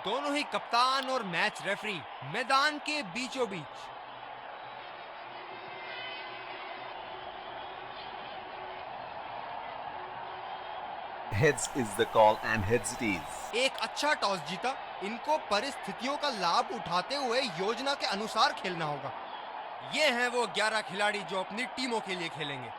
दोनों ही कप्तान और मैच रेफरी मैदान के बीचों बीच। Heads is the call and heads it is. एक अच्छा टॉस जीता। इनको परिस्थितियों का लाभ उठाते हुए योजना के अनुसार खेलना होगा। ये हैं वो 11 खिलाड़ी जो अपनी टीमों के लिए खेलेंगे।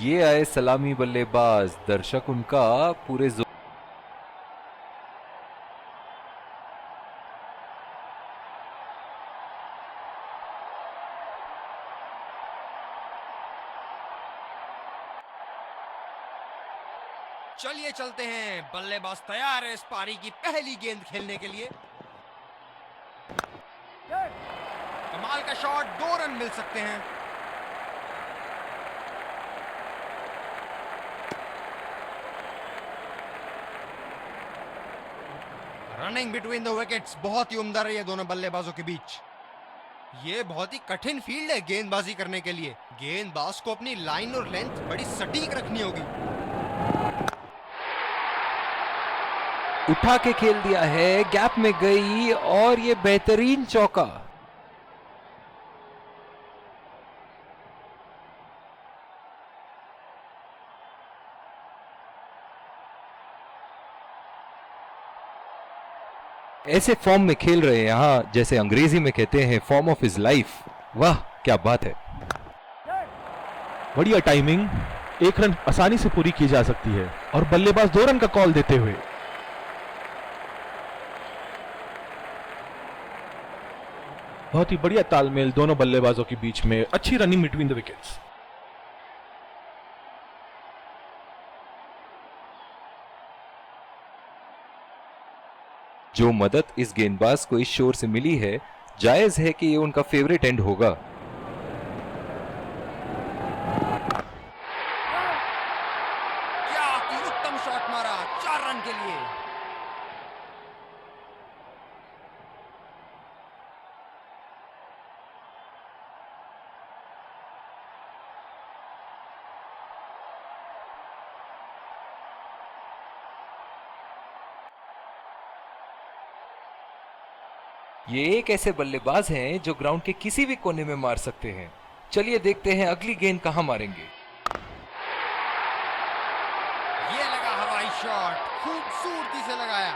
ये आए सलामी बल्लेबाज, दर्शक उनका पूरे चलिए चलते हैं। बल्लेबाज तैयार है इस पारी की पहली गेंद खेलने के लिए। कमाल का शॉट, 2 रन मिल सकते हैं। रनिंग बिटवीन द विकेट्स बहुत ही उम्दा रही है दोनों बल्लेबाजों के बीच। ये बहुत ही कठिन फील्ड है गेंदबाजी करने के लिए। गेंदबाज को अपनी लाइन और लेंथ बड़ी सटीक रखनी होगी। उठा के खेल दिया है, गैप में गई और ये बेहतरीन चौका। ऐसे फॉर्म में खेल रहे हैं यहां, जैसे अंग्रेजी में कहते हैं फॉर्म ऑफ हिज लाइफ। वाह क्या बात है। बढ़िया टाइमिंग, 1 रन आसानी से पूरी की जा सकती है और बल्लेबाज 2 रन का कॉल देते हुए बहुत ही बढ़िया तालमेल दोनों बल्लेबाजों के बीच में। अच्छी रनिंग बिटवीन द विकेट्स। जो मदद इस गेंदबाज को इस शोर से मिली है, जायज है कि ये उनका फेवरेट एंड होगा। क्या अति उत्तम शॉट मारा, 4 रन के लिए। ये एक ऐसे बल्लेबाज हैं जो ग्राउंड के किसी भी कोने में मार सकते हैं। चलिए देखते हैं अगली गेंद कहां मारेंगे। ये लगा हवाई शॉट, खूबसूरती से लगाया।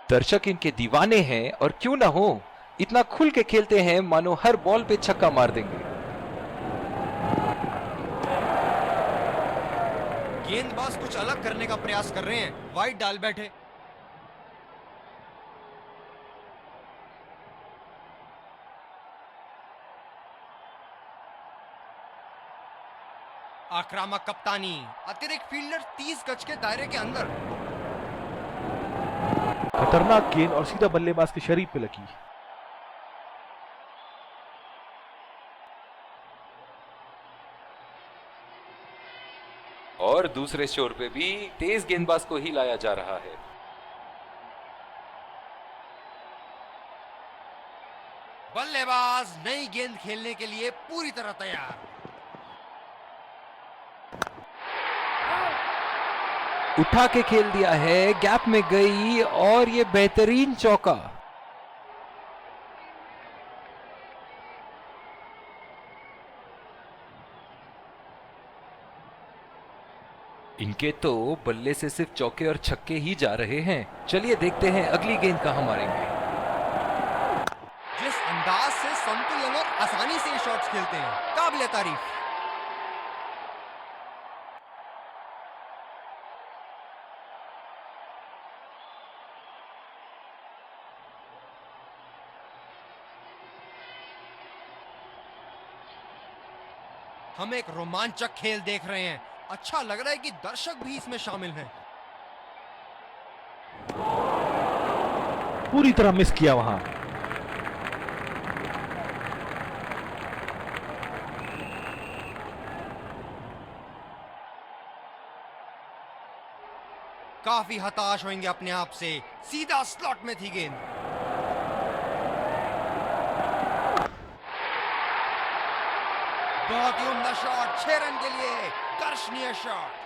दर्शक इनके दीवाने हैं और क्यों ना हो, इतना खुल के खेलते हैं मानो हर बॉल पे छक्का मार देंगे। गेंदबाज कुछ अलग करने का प्रयास कर रहे हैं, वाइड डाल बैठे। आक्रामक कप्तानी, अतिरिक्त फील्डर 30 गज के दायरे के अंदर। खतरनाक गेंद और सीधा बल्लेबाज के शरीर पे लगी। और दूसरे शोर पे भी तेज गेंदबाज को ही लाया जा रहा है। बल्लेबाज नई गेंद खेलने के लिए पूरी तरह तैयार। उठा के खेल दिया है, गैप में गई और ये बेहतरीन चौका। इनके तो बल्ले से सिर्फ चौके और छक्के ही जा रहे हैं। चलिए देखते हैं अगली गेंद कहां मारेंगे। जिस अंदाज से संतुलन और आसानी से ये शॉट्स खेलते हैं, काबिले तारीफ। हम एक रोमांचक खेल देख रहे हैं। अच्छा लग रहा है कि दर्शक भी इसमें शामिल हैं। पूरी तरह मिस किया वहां। काफी हताश होंगे अपने आप से। सीधा स्लॉट में थी गेंद। बहुत ही उम्दा शॉट, 6 रन के लिए दर्शनीय शॉट।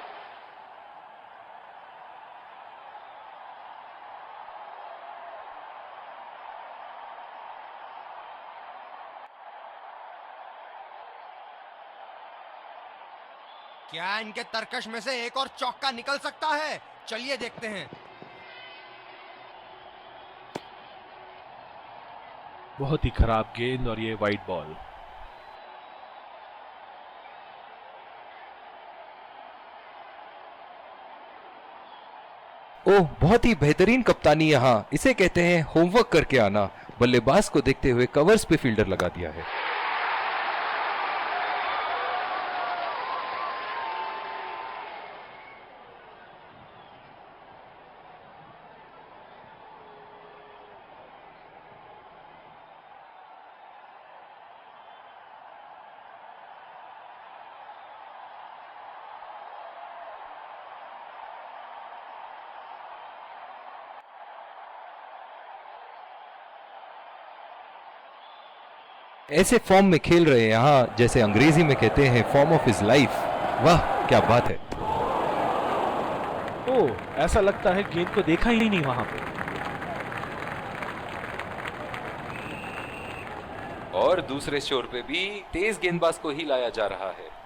क्या इनके तरकश में से एक और चौका निकल सकता है? चलिए देखते हैं। बहुत ही खराब गेंद और ये वाइड बॉल। ओह, बहुत ही बेहतरीन कप्तानी यहाँ। इसे कहते हैं होमवर्क करके आना। बल्लेबाज को देखते हुए कवर्स पे फील्डर लगा दिया है। ऐसे फॉर्म में खेल रहे हैं यहाँ, जैसे अंग्रेजी में कहते हैं फॉर्म ऑफ हिज लाइफ। वाह, क्या बात है। ओह, ऐसा लगता है गेंद को देखा ही नहीं वहां पे। और दूसरे छोर पे भी तेज गेंदबाज को ही लाया जा रहा है।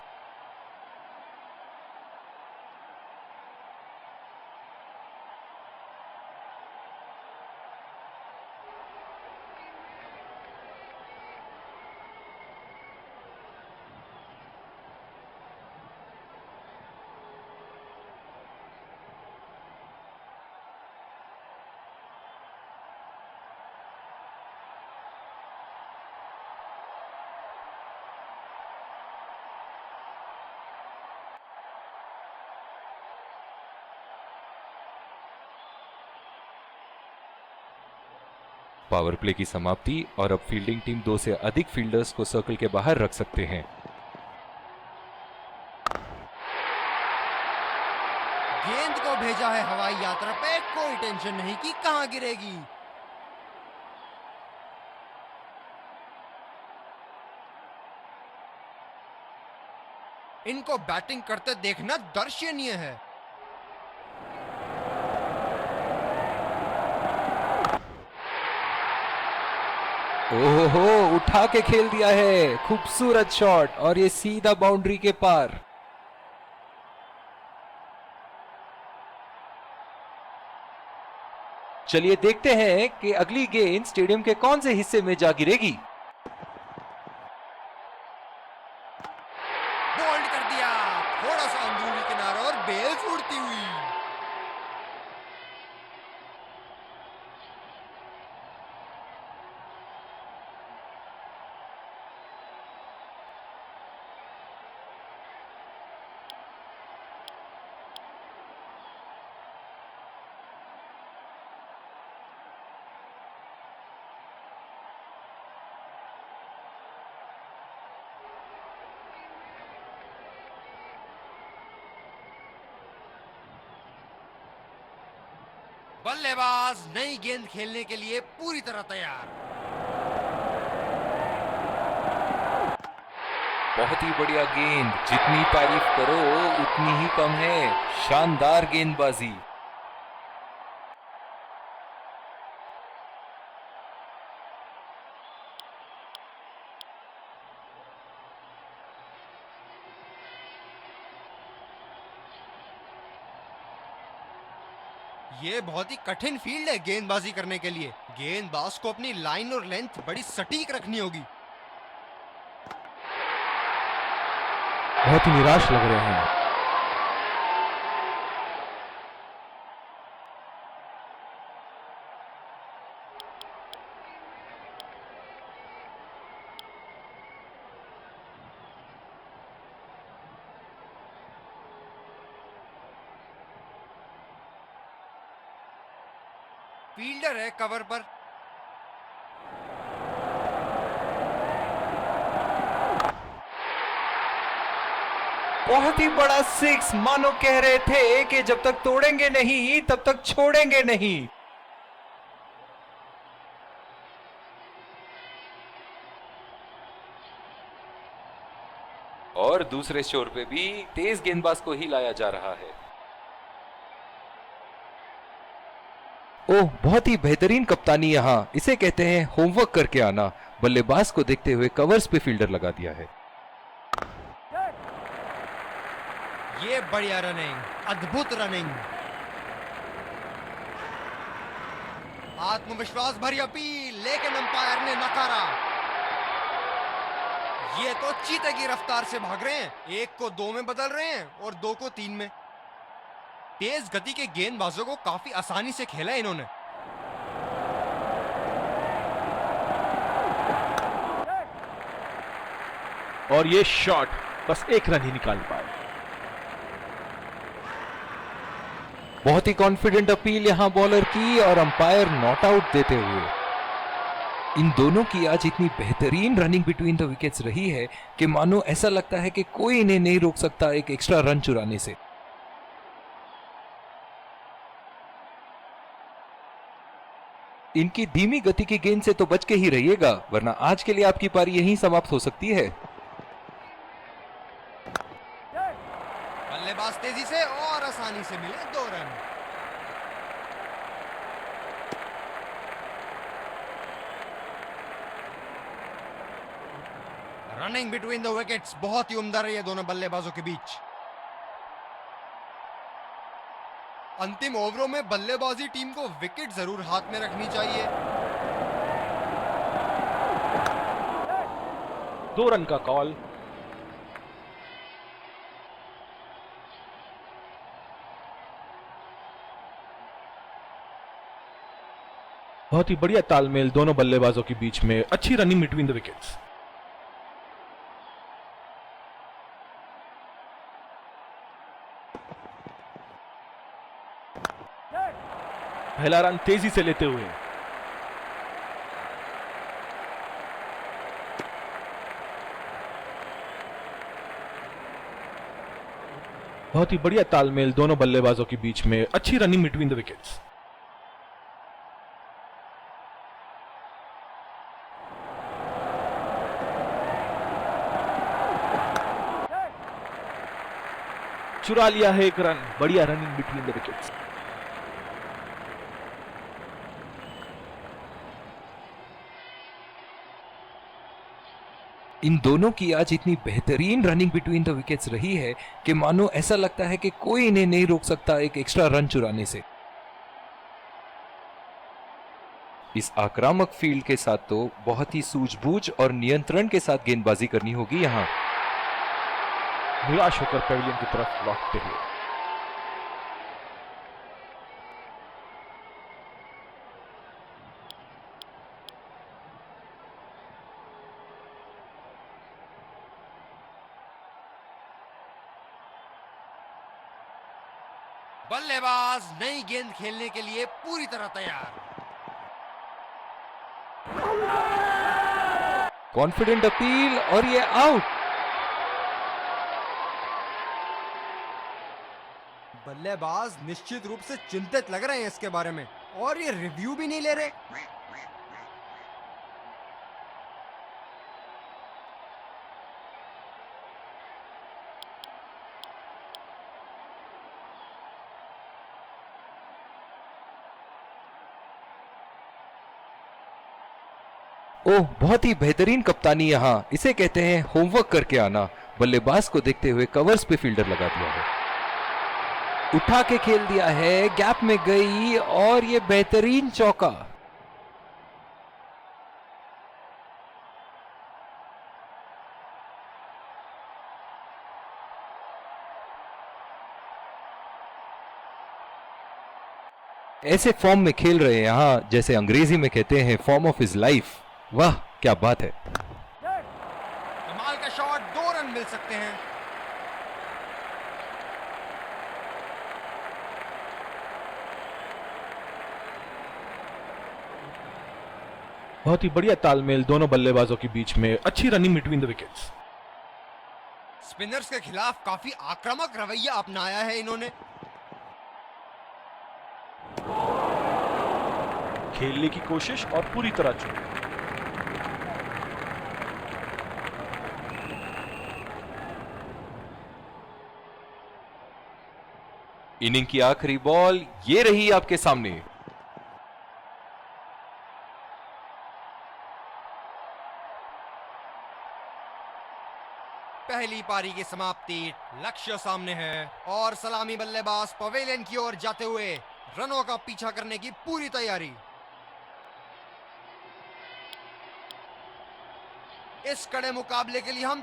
पावर प्ले की समाप्ति और अब फील्डिंग टीम 2 से अधिक फील्डर्स को सर्कल के बाहर रख सकते हैं। गेंद को भेजा है हवाई यात्रा पे, कोई टेंशन नहीं कि कहां गिरेगी। इनको बैटिंग करते देखना दर्शनीय है। ओहो, उठा के खेल दिया है। खूबसूरत शॉट और ये सीधा बाउंड्री के पार। चलिए देखते हैं कि अगली गेंद स्टेडियम के कौन से हिस्से में जा गिरेगी। बोल्ड कर दिया, थोड़ा सा अंदरूनी किनारा और बेल उड़ती हुई। बल्लेबाज नई गेंद खेलने के लिए पूरी तरह तैयार। बहुत ही बढ़िया गेंद। जितनी तारीफ करो उतनी ही कम है। शानदार गेंदबाजी। ये बहुत ही कठिन फील्ड है गेंदबाजी करने के लिए। गेंदबाज को अपनी लाइन और लेंथ बड़ी सटीक रखनी होगी। बहुत ही निराश लग रहे हैं। फील्डर है कवर पर। बहुत ही बड़ा सिक्स, मानो कह रहे थे कि जब तक तोड़ेंगे नहीं तब तक छोड़ेंगे नहीं। और दूसरे शोर पे भी तेज गेंदबाज को ही लाया जा रहा है। ओह, बहुत ही बेहतरीन कप्तानी यहाँ, इसे कहते हैं होमवर्क करके आना। बल्लेबाज को देखते हुए कवर्स पे फील्डर लगा दिया है। ये बढ़िया रनिंग, अद्भुत रनिंग। आत्मविश्वास भरी अपील, लेकिन अंपायर ने नकारा। ये तो चीते की रफ्तार से भाग रहे हैं, एक को 2 में बदल रहे हैं और 2 को 3 में। तेज गति के गेंदबाजों को काफी आसानी से खेला इन्होंने। और ये शॉट बस एक रन ही निकाल पाए। बहुत ही कॉन्फिडेंट अपील यहां बॉलर की और अंपायर नॉट आउट देते हुए। इन दोनों की आज इतनी बेहतरीन रनिंग बिटवीन द विकेट्स रही है कि मानो ऐसा लगता है कि कोई इन्हें नहीं रोक सकता एक एक्स्ट्रा रन चुराने से। इनकी धीमी गति की गेंद से तो बच के ही रहिएगा, वरना आज के लिए आपकी पारी यहीं समाप्त हो सकती है। बल्लेबाज तेजी से और आसानी से मिले 2 run. Running between the wickets बहुत ही उम्दा रही है दोनों बल्लेबाजों के बीच। अंतिम ओवरों में बल्लेबाजी टीम को विकेट जरूर हाथ में रखनी चाहिए। 2 रन का कॉल। बहुत ही बढ़िया तालमेल दोनों बल्लेबाजों के बीच में, अच्छी रनिंग बिटवीन द विकेट्स। पहला रन तेजी से लेते हुए। बहुत ही बढ़िया तालमेल दोनों बल्लेबाजों के बीच में, अच्छी रनिंग बिटवीन द विकेट्स। चुरा लिया है 1 रन, बढ़िया रनिंग बिटवीन द विकेट्स। इन दोनों की आज इतनी बेहतरीन रनिंग बिटवीन द विकेट्स रही है कि मानो ऐसा लगता है कि कोई इन्हें नहीं रोक सकता एक एक्स्ट्रा रन चुराने से। इस आक्रामक फील्ड के साथ तो बहुत ही सूझबूझ और नियंत्रण के साथ गेंदबाजी करनी होगी यहां। निराश होकर पेविलियन की तरफ लौटते हुए। बल्लेबाज नई गेंद खेलने के लिए पूरी तरह तैयार। कॉन्फिडेंट अपील और ये आउट। बल्लेबाज निश्चित रूप से चिंतित लग रहे हैं इसके बारे में, और ये रिव्यू भी नहीं ले रहे। ओह, बहुत ही बेहतरीन कप्तानी यहाँ, इसे कहते हैं होमवर्क करके आना। बल्लेबाज को देखते हुए कवर्स पे फील्डर लगा दिया है। उठा के खेल दिया है, गैप में गई और ये बेहतरीन चौका। ऐसे फॉर्म में खेल रहे हैं यहां, जैसे अंग्रेजी में कहते हैं फॉर्म ऑफ हिज लाइफ। वाह क्या बात है। कमाल का शॉट, 2 रन मिल सकते हैं। बहुत ही बढ़िया तालमेल दोनों बल्लेबाजों के बीच में, अच्छी running between the wickets. Spinners के खिलाफ काफी आक्रामक रवैया अपनाया है इन्होंने। खेलने की कोशिश और पूरी तरह चूक। इनिंग की आखिरी बॉल ये रही आपके सामने। पहली पारी की समाप्ति, लक्ष्य सामने है और सलामी बल्लेबाज पवेलियन की ओर जाते हुए रनों का पीछा करने की पूरी तैयारी। इस कड़े मुकाबले के लिए हम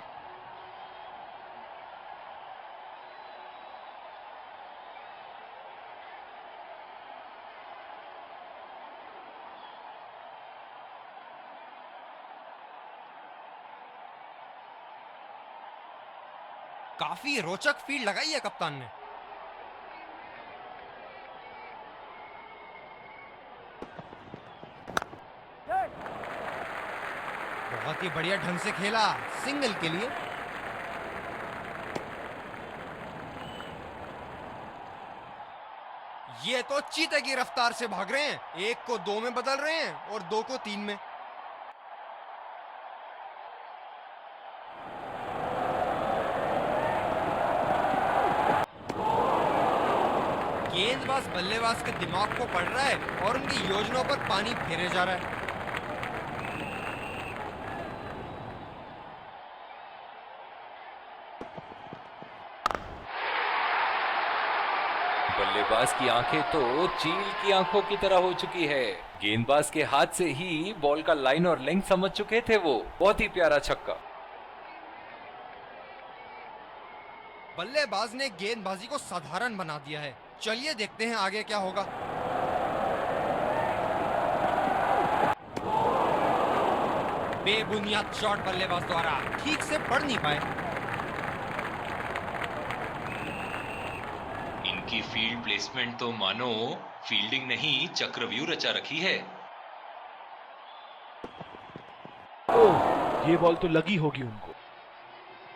काफी रोचक फील्ड लगाई है कप्तान ने। बहुत ही बढ़िया ढंग से खेला सिंगल के लिए। ये तो चीते की रफ्तार से भाग रहे हैं, एक को 2 में बदल रहे हैं और 2 को 3 में। गेंदबाज बल्लेबाज के दिमाग को पढ़ रहा है और उनकी योजनाओं पर पानी फेरे जा रहा है। बल्लेबाज की आंखें तो चील की आंखों की तरह हो चुकी है। गेंदबाज के हाथ से ही बॉल का लाइन और लेंथ समझ चुके थे वो। बहुत ही प्यारा छक्का। बल्लेबाज ने गेंदबाजी को साधारण बना दिया है। चलिए देखते हैं आगे क्या होगा। बेबुनियाद शॉट बल्लेबाज द्वारा ठीक से पढ़ नहीं पाए। इनकी फील्ड प्लेसमेंट तो मानो फील्डिंग नहीं चक्रव्यूह रचा रखी है। ओह, ये बॉल तो लगी होगी उनको।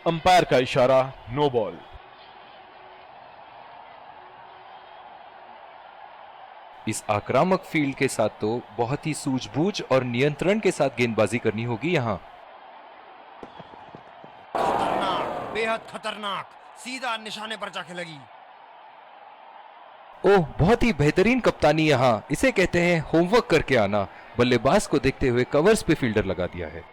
अंपायर का इशारा, नो बॉल। इस आक्रामक फील्ड के साथ तो बहुत ही सूझबूझ और नियंत्रण के साथ गेंदबाजी करनी होगी यहाँ। खतरनाक, बेहद खतरनाक, सीधा निशाने पर जाके लगी। ओह, बहुत ही बेहतरीन कप्तानी यहाँ। इसे कहते हैं होमवर्क करके आना। बल्लेबाज को देखते हुए कवर्स पे फील्डर लगा दिया है।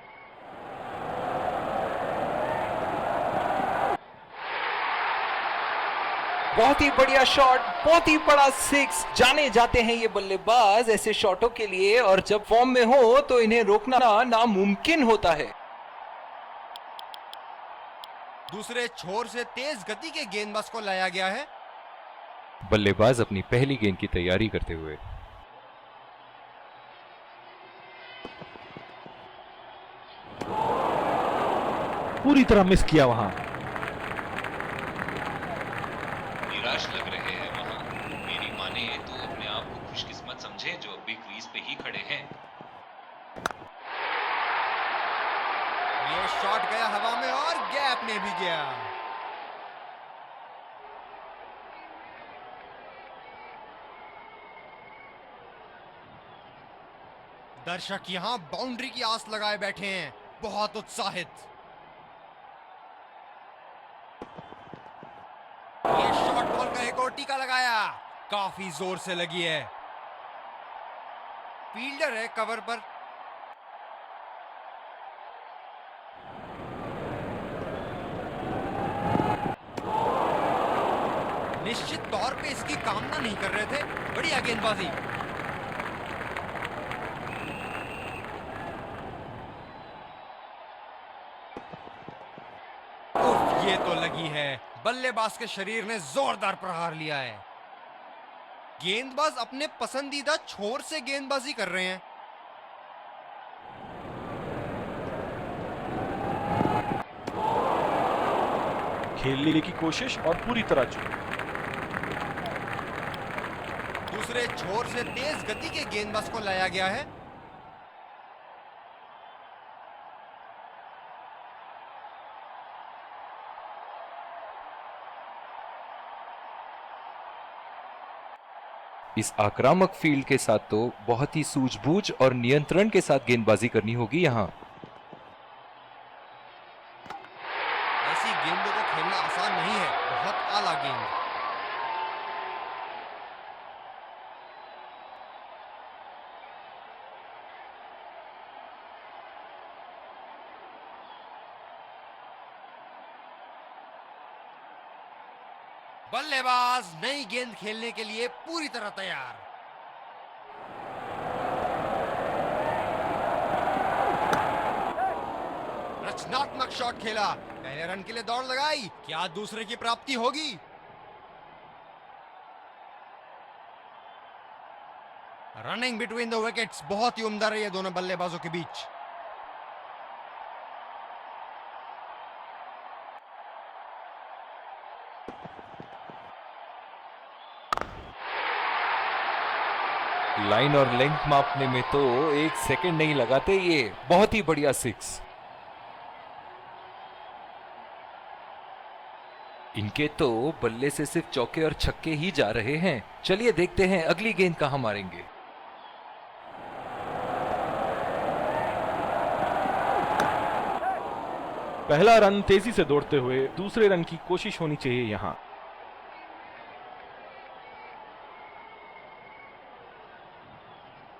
बहुत ही बढ़िया शॉट, बहुत ही बड़ा 6। जाने जाते हैं ये बल्लेबाज ऐसे शॉटों के लिए, और जब फॉर्म में हो तो इन्हें रोकना नामुमकिन होता है। दूसरे छोर से तेज गति के गेंदबाज को लाया गया है। बल्लेबाज अपनी पहली गेंद की तैयारी करते हुए। पूरी तरह मिस किया वहां। निराश लग रहे हैं वहां। मेरी माने तो अपने आप को खुशकिस्मत समझे जो अभी क्रीज पे ही खड़े हैं। ये शॉट गया हवा में और गैप में भी गया। दर्शक यहां बाउंड्री की आस लगाए बैठे हैं, बहुत उत्साहित। ये शॉट बॉल का एक और टीका लगाया, काफी जोर से लगी है। फील्डर है कवर पर। निश्चित तौर पे इसकी कामना नहीं कर रहे थे। बढ़िया गेंदबाजी। उफ, ये तो लगी है। बल्लेबाज के शरीर ने जोरदार प्रहार लिया है। गेंदबाज अपने पसंदीदा छोर से गेंदबाजी कर रहे हैं। खेलने की कोशिश और पूरी तरह चूक। दूसरे छोर से तेज गति के गेंदबाज को लाया गया है। इस आक्रामक फील्ड के साथ तो बहुत ही सूझबूझ और नियंत्रण के साथ गेंदबाजी करनी होगी यहाँ। ऐसी गेंदों को खेलना आसान नहीं है, बहुत आला गेंद। बल्लेबाज नई गेंद खेलने के लिए पूरी तरह तैयार। रचनात्मक शॉट खेला, पहले रन के लिए दौड़ लगाई, क्या दूसरे की प्राप्ति होगी? रनिंग बिटवीन द विकेट्स बहुत ही उम्दा रही है दोनों बल्लेबाजों के बीच। लाइन और लेंथ मापने में तो 1 सेकंड नहीं लगाते ये। बहुत ही बढ़िया 6। इनके तो बल्ले से सिर्फ चौके और छक्के ही जा रहे हैं। चलिए देखते हैं अगली गेंद कहां मारेंगे। पहला रन तेजी से दौड़ते हुए दूसरे रन की कोशिश होनी चाहिए यहां।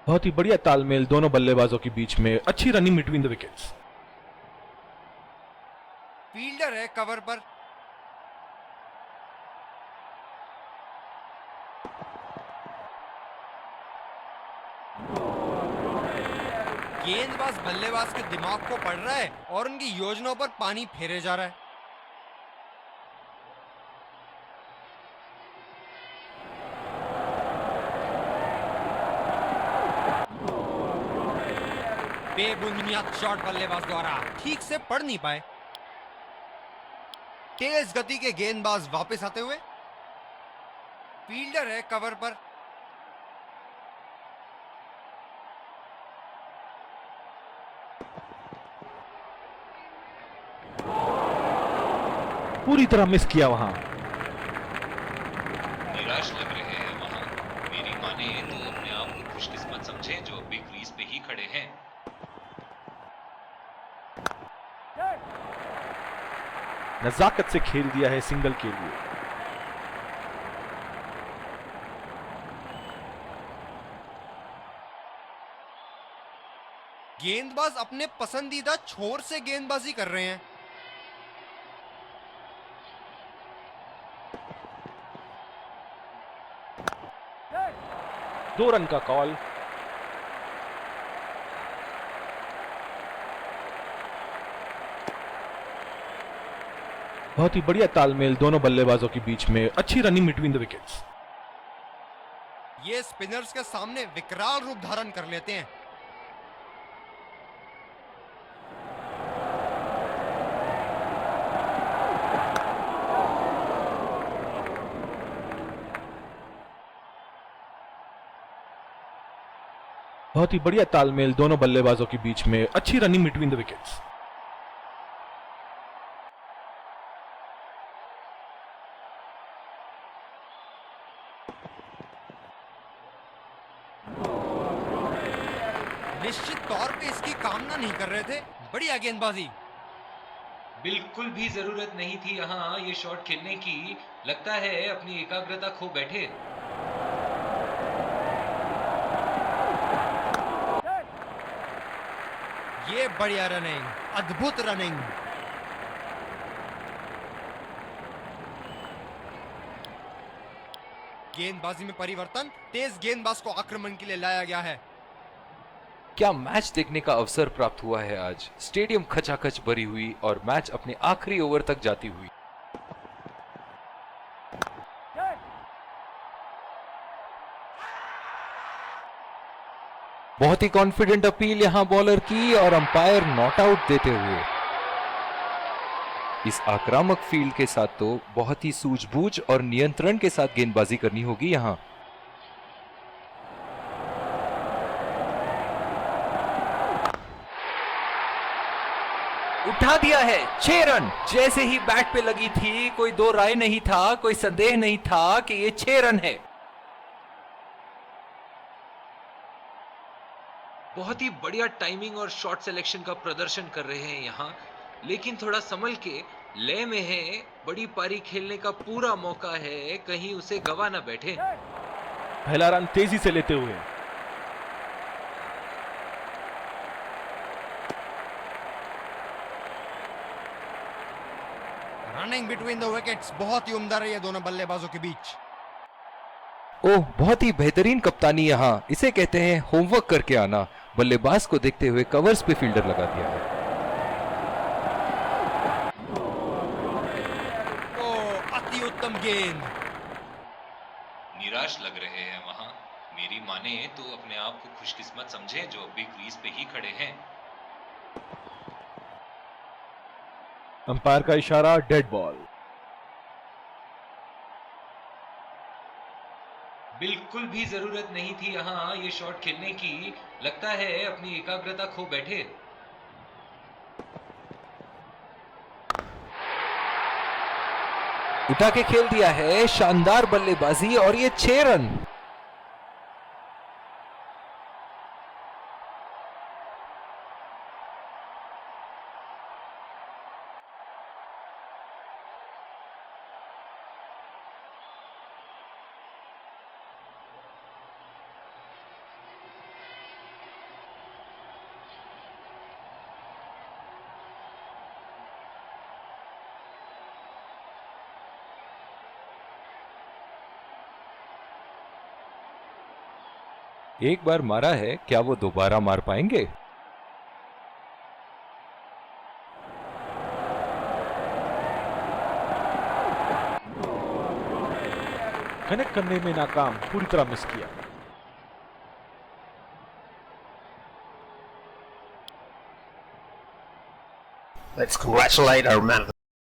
बहुत ही बढ़िया तालमेल दोनों बल्लेबाजों के बीच में, अच्छी running between the wickets. Fielder है कवर पर। गेंदबाज बल्लेबाज के दिमाग को पढ़ रहा है और उनकी योजनाओं पर पानी फेरे जा रहा है। बेबुनियाद शॉट बल्लेबाज द्वारा ठीक से पढ़ नहीं पाए। तेज गति के गेंदबाज वापस आते हुए। फील्डर है कवर पर। पूरी तरह मिस किया वहां। निराश लग रहे हैं वहां। मेरी माने तो अपने आप को खुशकिस्मत समझे जो अभी क्रीज पे ही खड़े हैं। नजाकत से खेल दिया है सिंगल के लिए। गेंदबाज अपने पसंदीदा छोर से गेंदबाजी कर रहे हैं। 2 रन का कॉल। बहुत ही बढ़िया तालमेल दोनों बल्लेबाजों के बीच में, अच्छी रनिंग बिटवीन द विकेट्स। ये स्पिनर्स के सामने विकराल रूप धारण कर लेते हैं। बहुत ही बढ़िया तालमेल दोनों बल्लेबाजों के बीच में, अच्छी रनिंग बिटवीन द विकेट्स। निश्चित तौर पे इसकी कामना नहीं कर रहे थे। बढ़िया गेंदबाजी। बिल्कुल भी जरूरत नहीं थी यहाँ ये शॉट खेलने की। लगता है अपनी एकाग्रता खो बैठे। ये बढ़िया रनिंग, अद्भुत रनिंग। गेंदबाजी में परिवर्तन, तेज गेंदबाज को आक्रमण के लिए लाया गया है। क्या मैच देखने का अवसर प्राप्त हुआ है आज। स्टेडियम खचाखच भरी हुई और मैच अपने आखिरी ओवर तक जाती हुई। बहुत ही कॉन्फिडेंट अपील यहां बॉलर की और अंपायर नॉट आउट देते हुए। इस आक्रामक फील्ड के साथ तो बहुत ही सूझबूझ और नियंत्रण के साथ गेंदबाजी करनी होगी यहां। उठा दिया है 6 रन। जैसे ही बैट पे लगी थी कोई दो राय नहीं था, कोई संदेह नहीं था कि ये 6 रन है। बहुत ही बढ़िया टाइमिंग और शॉट सिलेक्शन का प्रदर्शन कर रहे हैं यहाँ, लेकिन थोड़ा संभल के, लय में है, बड़ी पारी खेलने का पूरा मौका है, कहीं उसे गवा ना बैठे। पहला रन तेजी से लेते हुए रनिंग बिटवीन द विकेट्स बहुत ही उम्दा रही है दोनों बल्लेबाजों के बीच। ओह, बहुत ही बेहतरीन कप्तानी यहाँ, इसे कहते हैं होमवर्क करके आना। बल्लेबाज को देखते हुए कवर्स पे फील्डर लगा दिया है। ओ अति उत्तम गेंद। निराश लग रहे हैं वहां। मेरी माने तो अपने आप को खुशकिस्मत समझे जो अभी क्रीज पे ही खड़े हैं। अंपायर का इशारा, डेड बॉल। बिल्कुल भी जरूरत नहीं थी यहाँ ये शॉट खेलने की, लगता है अपनी एकाग्रता खो बैठे। उठा के खेल दिया है, शानदार बल्लेबाजी और ये 6 रन। एक बार मारा है, क्या वो दोबारा मार पाएंगे? कनेक्ट करने में नाकाम, पूरी तरह मिस किया। Let's congratulate our man.